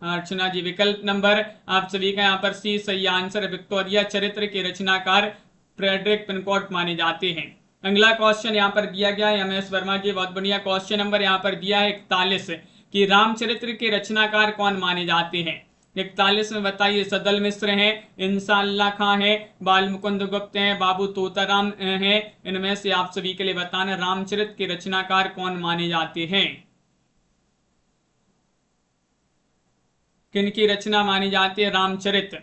अर्चना जी, विकल्प नंबर आप सभी का यहाँ पर सी सही आंसर है। विक्टोरिया चरित्र के रचनाकार फ्रेडरिक पिनकोट माने जाते हैं। अगला क्वेश्चन यहाँ पर दिया गया है MS वर्मा जी, बहुत बढ़िया। क्वेश्चन नंबर यहाँ पर दिया है 41 कि रामचरित्र के रचनाकार कौन माने जाते हैं। 41 में बताइए। सदल मिश्र हैं, इंसाल्लाह खां है, बाल मुकुंद गुप्त हैं, बाबू तोताराम हैं। इनमें से आप सभी के लिए बताना रामचरित्र के रचनाकार कौन माने जाते हैं। किनकी रचना मानी जाती है रामचरित।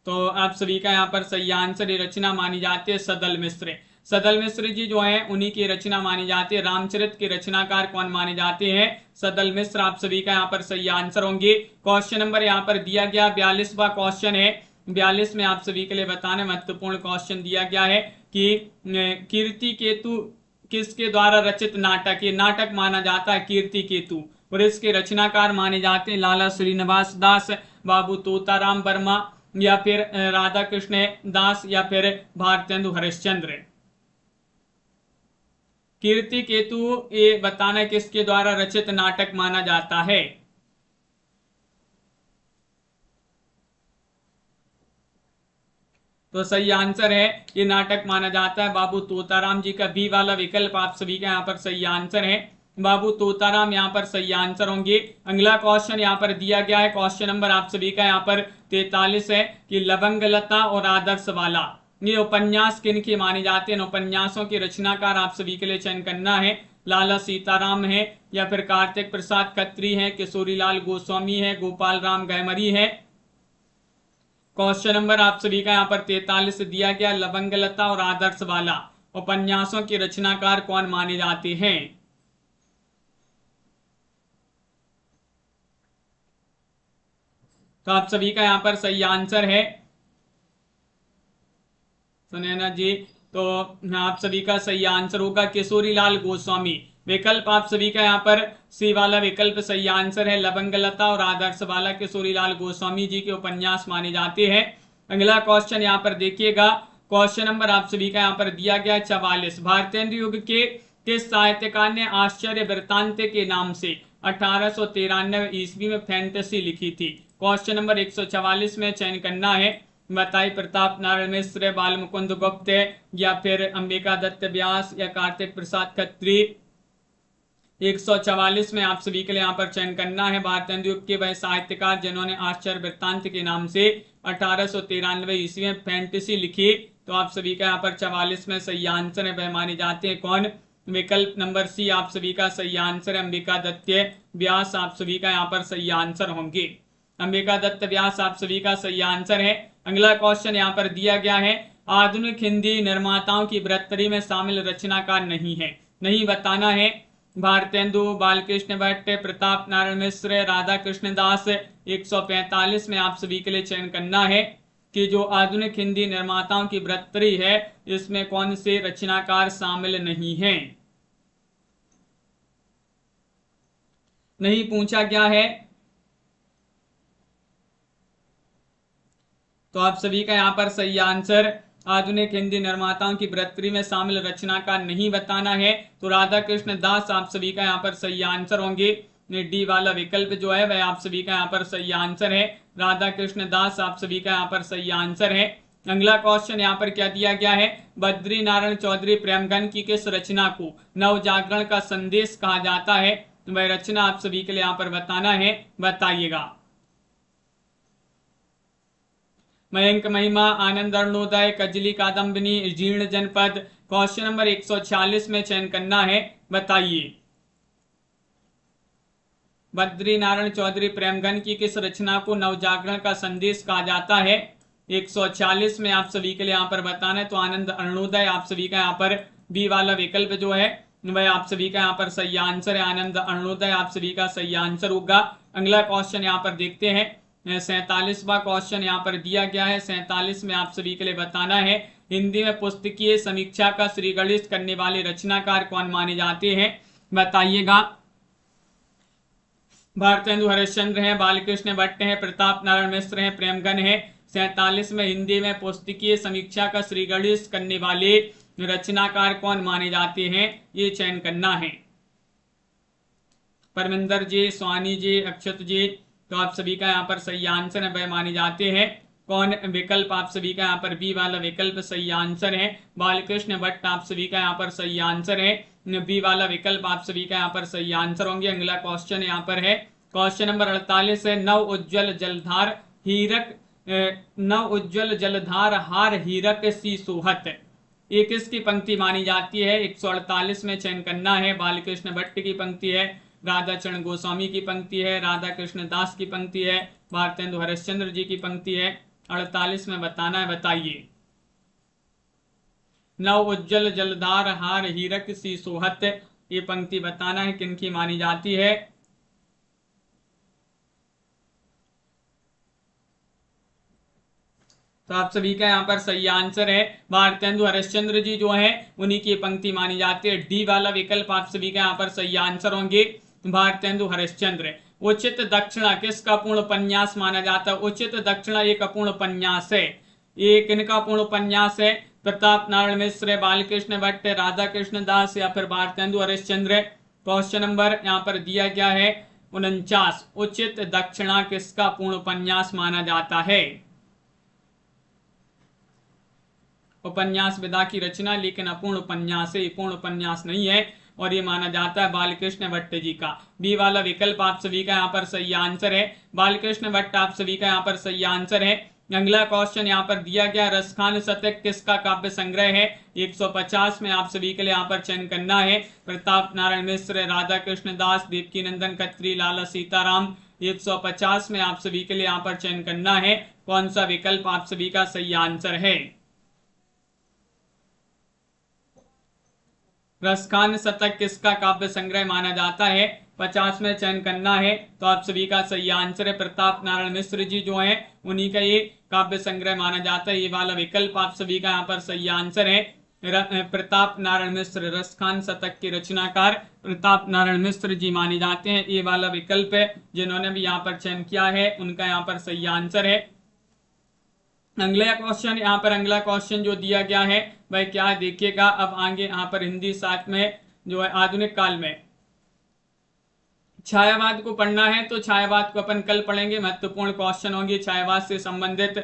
तो आप सभी का यहाँ पर सही आंसर रचना मानी जाती है सदल मिश्र। सदल मिश्र जी जो है उन्हीं की रचना मानी जाती है। रामचरित के रचनाकार कौन माने जाते हैं, सदल मिश्र। आप सभी का यहाँ पर सही आंसर होंगे। क्वेश्चन नंबर यहाँ पर दिया गया 42वां क्वेश्चन है। 42 में आप सभी के लिए बताना महत्वपूर्ण क्वेश्चन दिया गया है कि कीर्ति केतु किसके द्वारा रचित नाटक, ये नाटक माना जाता है कीर्ति केतु, और इसके रचनाकार माने जाते हैं लाला श्रीनिवास दास, बाबू तोताराम वर्मा, या फिर राधा कृष्ण दास, या फिर भारतेंदु हरिश्चंद्र। कीर्ति केतु ये बताना किसके द्वारा रचित नाटक माना जाता है। तो सही आंसर है ये नाटक माना जाता है बाबू तोताराम जी का। बी वाला विकल्प आप सभी का यहाँ पर सही आंसर है। बाबू तोताराम यहाँ पर सही आंसर होंगे। अगला क्वेश्चन यहाँ पर दिया गया है। क्वेश्चन नंबर आप सभी का यहाँ पर 43 है कि लवंगलता और आदर्श वाला ये उपन्यास किन की माने जाते हैं। उपन्यासों के रचनाकार आप सभी के लिए चयन करना है। लाला सीताराम है, या फिर कार्तिक प्रसाद खत्री है, किशोरीलाल गोस्वामी है, गोपाल राम गैमरी है। क्वेश्चन नंबर आप सभी का यहाँ पर 43 दिया गया। लवंगलता और आदर्श वाला उपन्यासों के रचनाकार कौन माने जाते हैं। तो आप सभी का यहाँ पर सही आंसर है सुनैना जी। तो आप सभी का सही आंसर होगा किशोरीलाल गोस्वामी। विकल्प आप सभी का यहाँ पर सी वाला विकल्प सही आंसर है। लवंगलता और आदर्श वाला किशोरीलाल गोस्वामी जी के उपन्यास माने जाते हैं। अगला क्वेश्चन यहाँ पर देखिएगा। क्वेश्चन नंबर आप सभी का यहाँ पर दिया गया 44। भारतेंदु युग के किस साहित्यकार ने आश्चर्य वृत्तांत के नाम से 1893 ईस्वी में फैंटेसी लिखी थी। क्वेश्चन नंबर 144 में चयन करना है। बताइए प्रताप नारायण मिश्र, बाल मुकुंद गुप्त, या फिर अंबिका दत्त व्यास, या कार्तिक प्रसाद खत्री। 144 में आप सभी के लिए यहाँ पर चयन करना है। भारतेंदु युग के वह साहित्यकार जिन्होंने आश्चर्य वृत्तांत के नाम से 1893 ईस्वी में फैंटेसी लिखी। तो आप सभी का यहाँ पर 44 में सही आंसर है, वह माने जाते हैं कौन। विकल्प नंबर सी आप सभी का सही आंसर है। अंबिका दत्त व्यास आप सभी का यहाँ पर सही आंसर होंगे। अंबिका दत्त व्यास आप सभी का सही आंसर है। अगला क्वेश्चन यहाँ पर दिया गया है। आधुनिक हिंदी निर्माताओं की बृहत्तरी में शामिल रचनाकार नहीं है, नहीं बताना है। भारतेंदु, बालकृष्ण भट्ट, प्रताप नारायण मिश्र, राधा कृष्ण दास। 145 में आप सभी के लिए चयन करना है कि जो आधुनिक हिंदी निर्माताओं की बृहत्तरी है इसमें कौन से रचनाकार शामिल नहीं है। नहीं पूछा गया है। तो आप सभी का यहाँ पर सही आंसर आधुनिक हिंदी निर्माताओं की बृहत्तरी में शामिल रचनाकार नहीं बताना है। तो राधा कृष्ण दास आप सभी का यहाँ पर सही आंसर होंगे। डी वाला विकल्प जो है वह आप सभी का यहाँ पर सही आंसर है। राधा कृष्ण दास आप सभी का यहाँ पर सही आंसर है। अगला क्वेश्चन यहाँ पर क्या दिया गया है। बद्री नारायण चौधरी प्रेमगन की किस रचना को नव जागरण का संदेश कहा जाता है। वह रचना आप सभी के लिए यहाँ पर बताना है, बताइएगा। मयंक महिमा, आनंद अरुणोदय, कजली कादम्बिनी, जीर्ण जनपद। क्वेश्चन नंबर 146 में चयन करना है, बताइए। बद्री नारायण चौधरी प्रेमगन की किस रचना को नवजागरण का संदेश कहा जाता है। 140 में आप सभी के लिए यहाँ पर बताना है। तो आनंद अरुणोदय आप सभी का यहाँ पर बी वाला विकल्प जो है वह आप सभी का यहाँ पर सही आंसर है। आनंद अरुणोदय आप सभी का सही आंसर होगा। अगला क्वेश्चन यहाँ पर देखते हैं। 47वां क्वेश्चन यहाँ पर दिया गया है। 47 में आप सभी के लिए बताना है। हिंदी में पुस्तकीय समीक्षा का श्रीगणेश करने वाले रचनाकार कौन माने जाते हैं, बताइएगा। भारतेंदु हरिश्चंद्र हैं, बालकृष्ण भट्ट हैं, प्रताप नारायण मिश्र हैं, प्रेमगन है। 47 में हिंदी में पुस्तकीय समीक्षा का श्री गणेश करने वाले रचनाकार कौन माने जाते हैं, ये चयन करना है। परमिंदर जी, स्वानी जी, अक्षत जी, तो आप सभी का यहाँ पर सही आंसर है, वह माने जाते हैं। कौन विकल्प आप सभी का यहाँ पर बी वाला विकल्प सही आंसर है। बालकृष्ण भट्ट आप सभी का यहाँ पर सही आंसर है, बी वाला विकल्प आप सभी का यहाँ पर सही आंसर होंगे। अगला क्वेश्चन यहाँ पर है, क्वेश्चन नंबर 48 है, नव उज्ज्वल जलधार हीरक नव उज्ज्वल जलधार हार हीरक सी सोहत, ये किसकी पंक्ति मानी जाती है। 148 में चयन करना है। बालकृष्ण भट्ट की पंक्ति है, राधा चरण गोस्वामी की पंक्ति है, राधा कृष्ण दास की पंक्ति है, भारतेंदु हरिश्चंद्र जी की पंक्ति है। 48 में बताना है, बताइए। नव उज्ज्वल जलधार हार हीरक सी सोहत, ये पंक्ति बताना है किनकी मानी जाती है। तो आप सभी का यहाँ पर सही आंसर है, भारतेंदु हरिश्चंद्र जी जो है उन्हीं की पंक्ति मानी जाती है। डी वाला विकल्प आप सभी का यहाँ पर सही आंसर होंगे, भारतेंदु हरिश्चंद्र। उचित दक्षिणा किसका अपूर्ण उपन्यास माना जाता है। उचित दक्षिणा एक अपूर्ण उपन्यास है। ये किनका अपूर्ण उपन्यास है। प्रताप नारायण मिश्र, बालकृष्ण भट्ट, राधा कृष्ण दास या फिर भारतेंदु हरिश्चंद्र। क्वेश्चन नंबर यहाँ पर दिया गया है 49, उचित दक्षिणा किसका अपूर्ण उपन्यास माना जाता है। उपन्यास विधा की रचना, लेकिन अपूर्ण उपन्यास है, पूर्ण उपन्यास नहीं है, और ये माना जाता है बालकृष्ण भट्ट जी का। बी वाला विकल्प आप सभी का यहाँ पर सही आंसर है, बालकृष्ण भट्ट आप सभी का यहाँ पर सही आंसर है। अगला क्वेश्चन यहाँ पर दिया गया, रसखान शतक किसका काव्य संग्रह है। 150 में आप सभी के लिए यहाँ पर चयन करना है। प्रताप नारायण मिश्र, राधा कृष्ण दास, देवकी नंदन खत्री, लाला सीताराम। 150 में आप सभी के लिए यहाँ पर चयन करना है, कौन सा विकल्प आप सभी का सही आंसर है। रसखान शतक किसका काव्य संग्रह माना जाता है। 50 में चयन करना है, तो आप सभी का सही आंसर है प्रताप नारायण मिश्र जी जो है उन्हीं का ये काव्य संग्रह माना जाता है। ये वाला विकल्प आप सभी का यहाँ पर सही आंसर है। प्रताप नारायण मिश्र, रसखान शतक के रचनाकार प्रताप नारायण मिश्र जी माने जाते हैं। ये वाला विकल्प है, जिन्होंने भी यहाँ पर चयन किया है उनका यहाँ पर सही आंसर है। अगला क्वेश्चन यहाँ पर, अगला क्वेश्चन जो दिया गया है वह क्या है देखिएगा। अब आगे यहाँ पर हिंदी साहित्य में जो है आधुनिक काल में छायावाद को पढ़ना है, तो छायावाद को अपन कल पढ़ेंगे। महत्वपूर्ण क्वेश्चन होंगे छायावाद से संबंधित।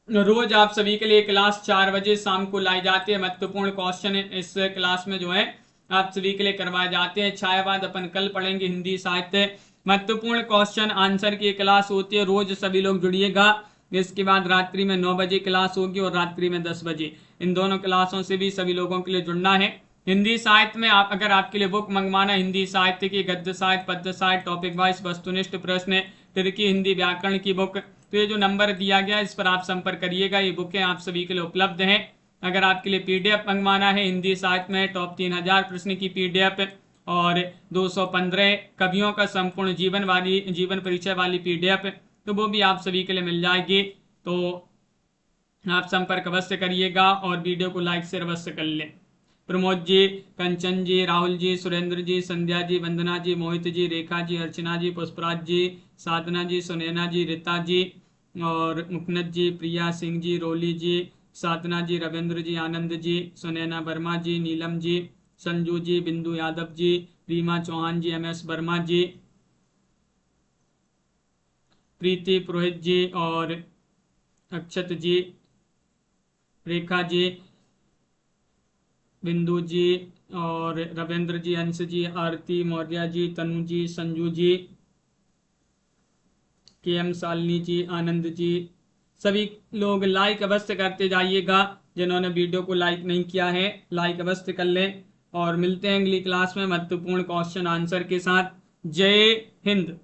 रोज आप सभी के लिए क्लास 4 बजे शाम को लाई जाती है। महत्वपूर्ण क्वेश्चन इस क्लास में जो है आप सभी के लिए करवाए जाते हैं। छायावाद अपन कल पढ़ेंगे हिंदी साहित्य। महत्वपूर्ण क्वेश्चन आंसर की क्लास होती है, रोज सभी लोग जुड़िएगा। इसके बाद रात्रि में 9 बजे क्लास होगी और रात्रि में 10 बजे। इन दोनों क्लासों से भी सभी लोगों के लिए जुड़ना है। हिंदी साहित्य में आप अगर आपके लिए बुक मंगवाना, हिंदी साहित्य की गद्य साहित्य, पद्य साहित्य, टॉपिक वाइज वस्तुनिष्ठ प्रश्न, तिरकी हिंदी व्याकरण की बुक, तो ये जो नंबर दिया गया है इस पर आप संपर्क करिएगा। ये बुकें आप सभी के लिए उपलब्ध हैं। अगर आपके लिए पीडीएफ मंगवाना है हिंदी साहित्य में टॉप 3000 प्रश्न की पीडीएफ और 215 कवियों का संपूर्ण जीवन परिचय वाली पीडीएफ, तो वो भी आप सभी के लिए मिल जाएगी। तो आप संपर्क अवश्य करिएगा और वीडियो को लाइक शेयर अवश्य कर लें। प्रमोद जी, कंचन जी, राहुल जी, सुरेंद्र जी, संध्या जी, वंदना जी, मोहित जी, रेखा जी, अर्चना जी, पुष्पराज जी, साधना जी, सुनैना जी, रीता जी और मुकनत जी, प्रिया सिंह जी, रोली जी, साधना जी, रविंद्र जी, आनंद जी, सुनैना वर्मा जी, नीलम जी, संजू जी, बिंदु यादव जी, रीमा चौहान जी, MS वर्मा जी, प्रीति पुरोहित जी और अक्षत जी, रेखा जी, बिंदु जी और रविंद्र जी, अंश जी, आरती मौर्य जी, तनु जी, संजू जी, KM शालिनी जी, आनंद जी, सभी लोग लाइक अवश्य करते जाइएगा। जिन्होंने वीडियो को लाइक नहीं किया है लाइक अवश्य कर लें। और मिलते हैं अगली क्लास में महत्वपूर्ण क्वेश्चन आंसर के साथ। जय हिंद।